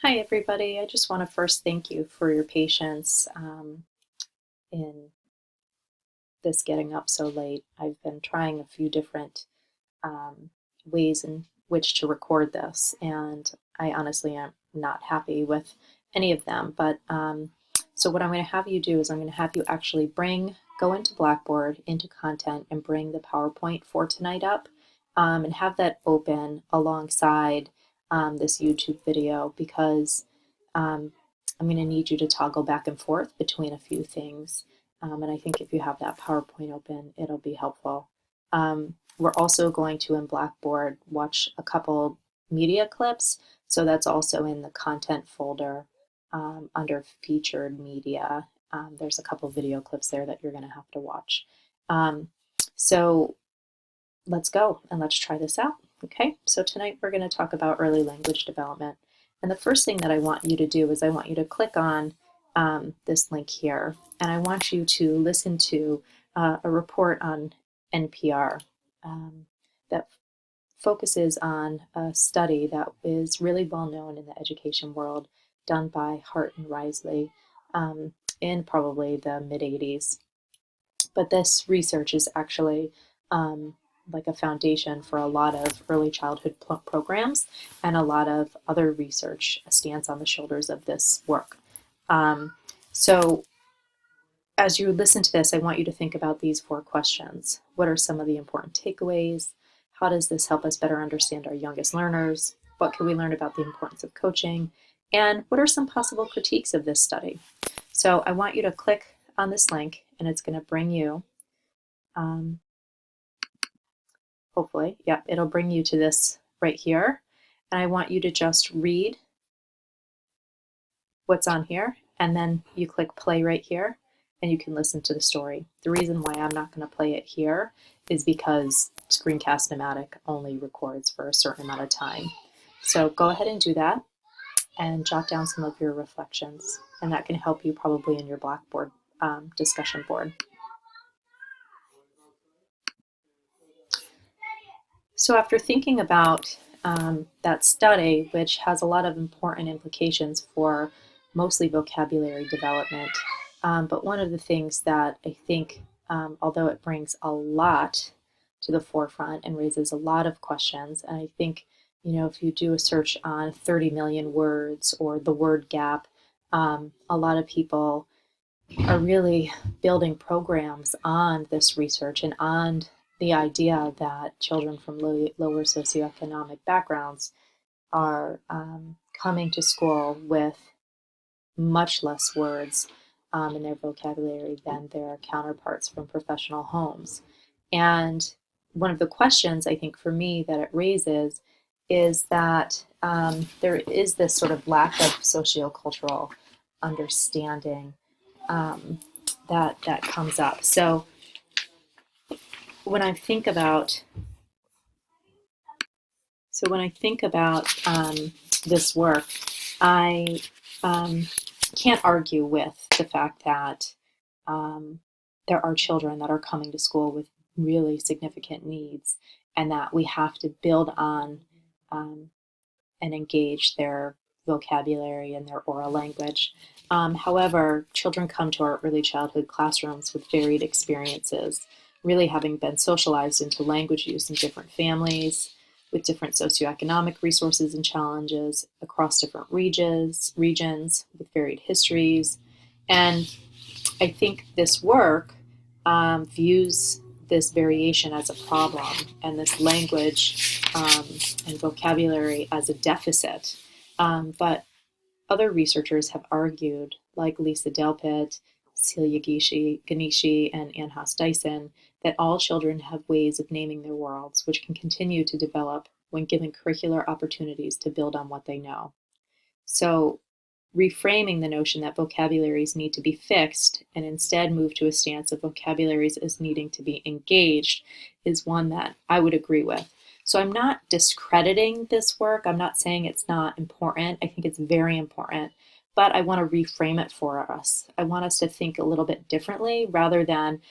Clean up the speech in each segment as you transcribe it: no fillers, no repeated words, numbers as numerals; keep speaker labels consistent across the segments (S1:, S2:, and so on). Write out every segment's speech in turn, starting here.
S1: Hi, everybody. I just want to first thank you for your patience in this getting up so late. I've been trying a few different um, ways in which to record this, and I honestly am not happy with any of them. So what I'm going to have you do is I'm going to have you actually go into Blackboard, into content, and bring the PowerPoint for tonight up, and have that open alongside this YouTube video because um, I'm going to need you to toggle back and forth between a few things. And I think if you have that PowerPoint open, it'll be helpful. We're also going to, in Blackboard, watch a couple media clips. So that's also in the content folder under featured media. There's a couple video clips there that you're going to have to watch. So let's go and let's try this out. Okay, so tonight we're going to talk about early language development. And the first thing that I want you to do is I want you to click on this link here, and I want you to listen to a report on NPR that focuses on a study that is really well known in the education world, done by Hart and Risley in probably the mid 80s. But this research is actually like a foundation for a lot of early childhood programs, and a lot of other research stands on the shoulders of this work. So as you listen to this, I want you to think about these 4 questions. What are some of the important takeaways? How does this help us better understand our youngest learners? What can we learn about the importance of coaching? And what are some possible critiques of this study? So I want you to click on this link, and it's going to bring you, hopefully, yep, it'll bring you to this right here. And I want you to just read what's on here, and then you click play right here, and you can listen to the story. The reason why I'm not going to play it here is because Screencast-O-Matic only records for a certain amount of time. So go ahead and do that, and jot down some of your reflections, and that can help you probably in your Blackboard discussion board. So after thinking about that study, which has a lot of important implications for mostly vocabulary development, but one of the things that I think, although it brings a lot to the forefront and raises a lot of questions, and I think, if you do a search on 30 million words or the word gap, a lot of people are really building programs on this research and on the idea that children from lower socioeconomic backgrounds are coming to school with much less words in their vocabulary than their counterparts from professional homes. And one of the questions I think for me that it raises is that there is this sort of lack of sociocultural understanding that comes up. So when I think about this work, I can't argue with the fact that there are children that are coming to school with really significant needs, and that we have to build on and engage their vocabulary and their oral language. However, children come to our early childhood classrooms with varied experiences, really having been socialized into language use in different families, with different socioeconomic resources and challenges across different regions, with varied histories. And I think this work views this variation as a problem, and this language and vocabulary as a deficit. But other researchers have argued, like Lisa Delpit, Celia Ganeshi, and Ann Haas Dyson, that all children have ways of naming their worlds, which can continue to develop when given curricular opportunities to build on what they know. So reframing the notion that vocabularies need to be fixed and instead move to a stance of vocabularies as needing to be engaged is one that I would agree with. So I'm not discrediting this work. I'm not saying it's not important. I think it's very important, but I want to reframe it for us. I want us to think a little bit differently rather than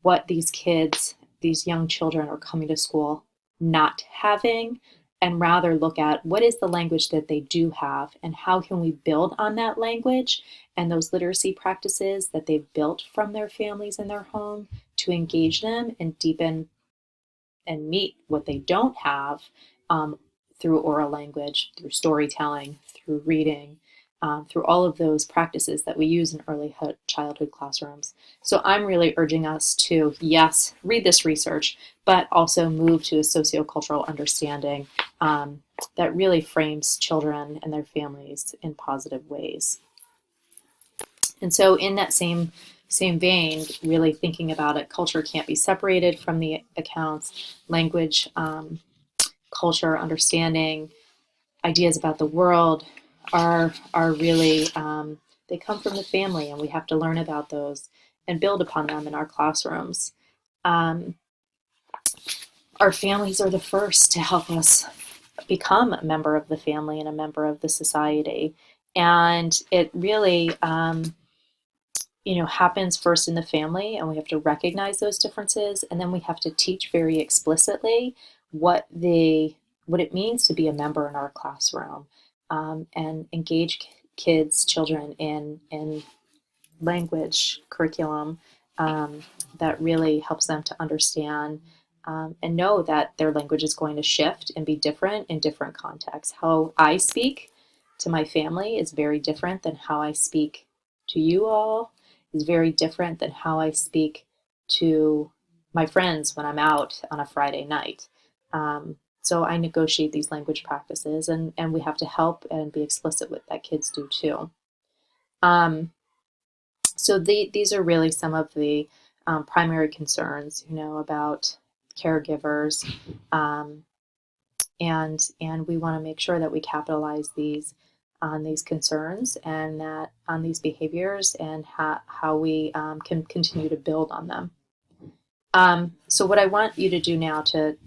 S1: what these kids, these young children are coming to school not having, and rather look at what is the language that they do have and how can we build on that language and those literacy practices that they've built from their families and their home to engage them and deepen and meet what they don't have um, through oral language, through storytelling, through reading, through all of those practices that we use in early childhood classrooms. So I'm really urging us to, yes, read this research, but also move to a sociocultural understanding that really frames children and their families in positive ways. And so in that same vein, really thinking about it, culture can't be separated from the accounts, language, culture, understanding, ideas about the world are really, they come from the family, and we have to learn about those and build upon them in our classrooms. Our families are the first to help us become a member of the family and a member of the society. And it really, happens first in the family, and we have to recognize those differences, and then we have to teach very explicitly what it means to be a member in our classroom, and engage children in language curriculum that really helps them to understand and know that their language is going to shift and be different in different contexts. How I speak to my family is very different than how I speak to you all, is very different than how I speak to my friends when I'm out on a Friday night. So I negotiate these language practices, and we have to help and be explicit with that kids do too. So these are really some of the primary concerns, about caregivers, and we want to make sure that we capitalize on these concerns and that on these behaviors, and how we can continue to build on them. So what I want you to do now to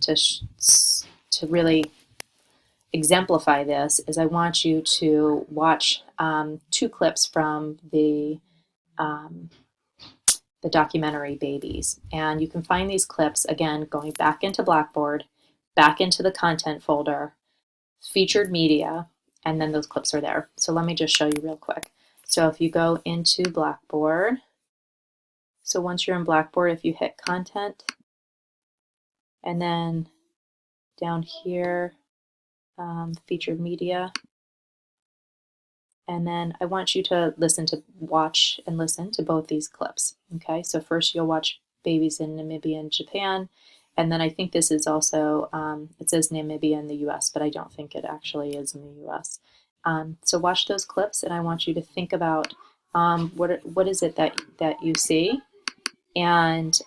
S1: really exemplify this is I want you to watch 2 clips from the documentary Babies. And you can find these clips, again, going back into Blackboard, back into the content folder, featured media, and then those clips are there. So let me just show you real quick. So if you go into Blackboard, so once you're in Blackboard, if you hit content, and then down here, featured media, and then I want you to watch and listen to both these clips. Okay, so first you'll watch Babies in Namibia and Japan, and then I think this is also, it says Namibia in the US, but I don't think it actually is in the US. So watch those clips, and I want you to think about what is it that you see, and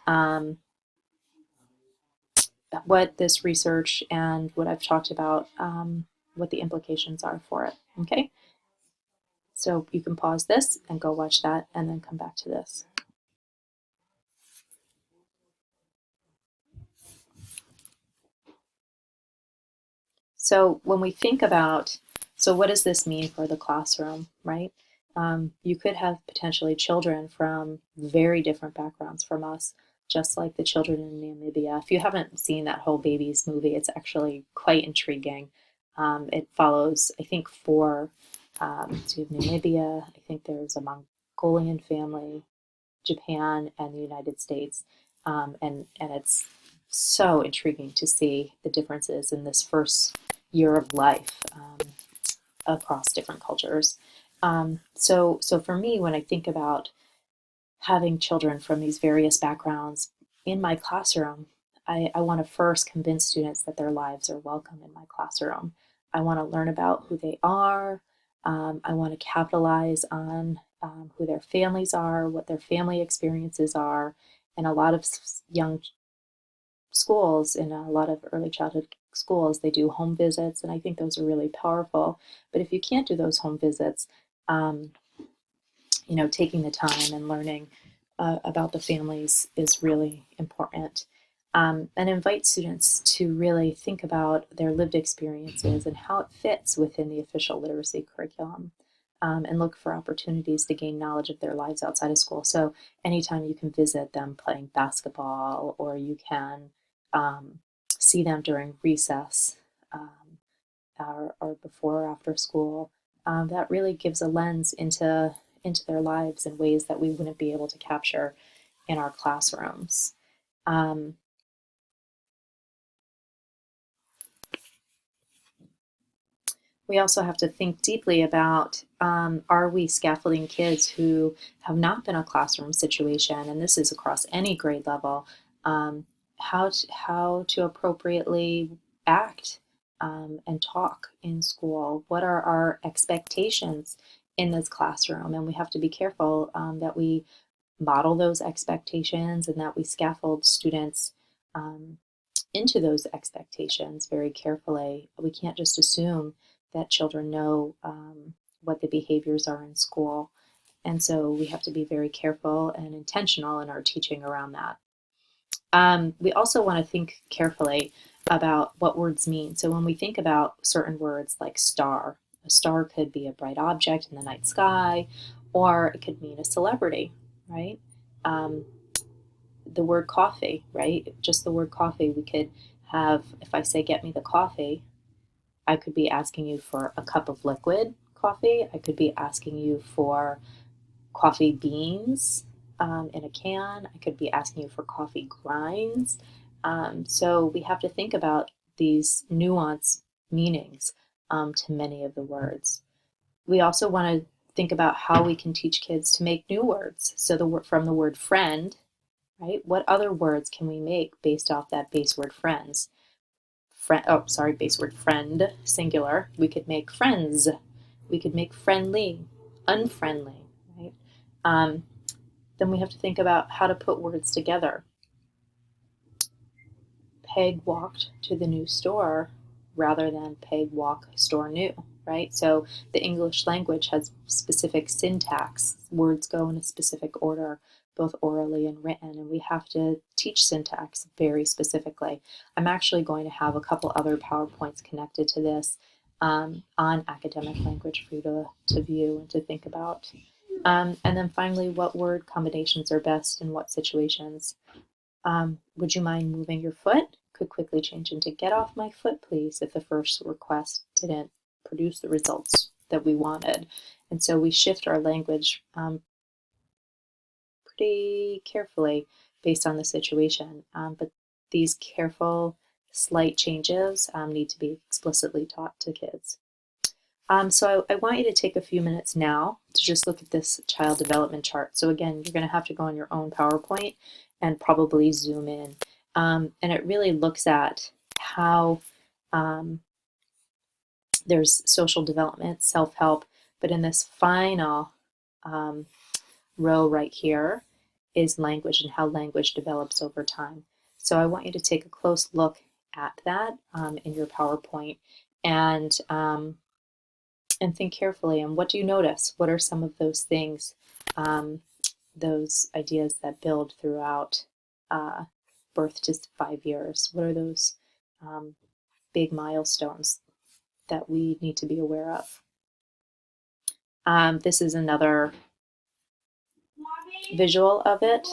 S1: what this research and what I've talked about, what the implications are for it. Okay? So you can pause this and go watch that and then come back to this. So when we think about, so what does this mean for the classroom, right? You could have potentially children from very different backgrounds from us, just like the children in Namibia. If you haven't seen that whole Babies movie, it's actually quite intriguing. It follows, I think, 4, so you have Namibia, I think there's a Mongolian family, Japan, and the United States. And it's so intriguing to see the differences in this first year of life across different cultures. So for me, when I think about having children from these various backgrounds in my classroom, I want to first convince students that their lives are welcome in my classroom. I want to learn about who they are. I want to capitalize on who their families are, what their family experiences are. And a lot of young schools, in a lot of early childhood schools, they do home visits, and I think those are really powerful. But if you can't do those home visits, taking the time and learning about the families is really important. And invite students to really think about their lived experiences and how it fits within the official literacy curriculum, and look for opportunities to gain knowledge of their lives outside of school. So anytime you can visit them playing basketball, or you can see them during recess, or before or after school, that really gives a lens into their lives in ways that we wouldn't be able to capture in our classrooms. We also have to think deeply about, are we scaffolding kids who have not been a classroom situation, and this is across any grade level, how to appropriately act and talk in school? What are our expectations in this classroom? And we have to be careful that we model those expectations and that we scaffold students into those expectations very carefully. We can't just assume that children know what the behaviors are in school. And so we have to be very careful and intentional in our teaching around that. We also want to think carefully about what words mean. So when we think about certain words like star, a star could be a bright object in the night sky, or it could mean a celebrity, right? The word coffee, right? Just the word coffee, we could have, if I say, get me the coffee, I could be asking you for a cup of liquid coffee. I could be asking you for coffee beans in a can. I could be asking you for coffee grinds. So we have to think about these nuanced meanings to many of the words. We also want to think about how we can teach kids to make new words. So from the word friend, right? What other words can we make based off that base word friends? Base word friend, singular. We could make friends. We could make friendly, unfriendly, right? Then we have to think about how to put words together. Peg walked to the new store rather than Peg walk store new, right? So the English language has specific syntax. Words go in a specific order, both orally and written, and we have to teach syntax very specifically. I'm actually going to have a couple other PowerPoints connected to this on academic language for you to view and to think about. And then finally, what word combinations are best in what situations? Would you mind moving your foot? Could quickly change into get off my foot, please, if the first request didn't produce the results that we wanted. And so we shift our language pretty carefully based on the situation. But these careful, slight changes need to be explicitly taught to kids. So I want you to take a few minutes now to just look at this child development chart. So again, you're going to have to go on your own PowerPoint and probably zoom in. And it really looks at how there's social development, self-help, but in this final row right here is language and how language develops over time. So I want you to take a close look at that in your PowerPoint and think carefully. And what do you notice? What are some of those things, those ideas that build throughout birth to 5 years? What are those big milestones that we need to be aware of? This is another visual of it.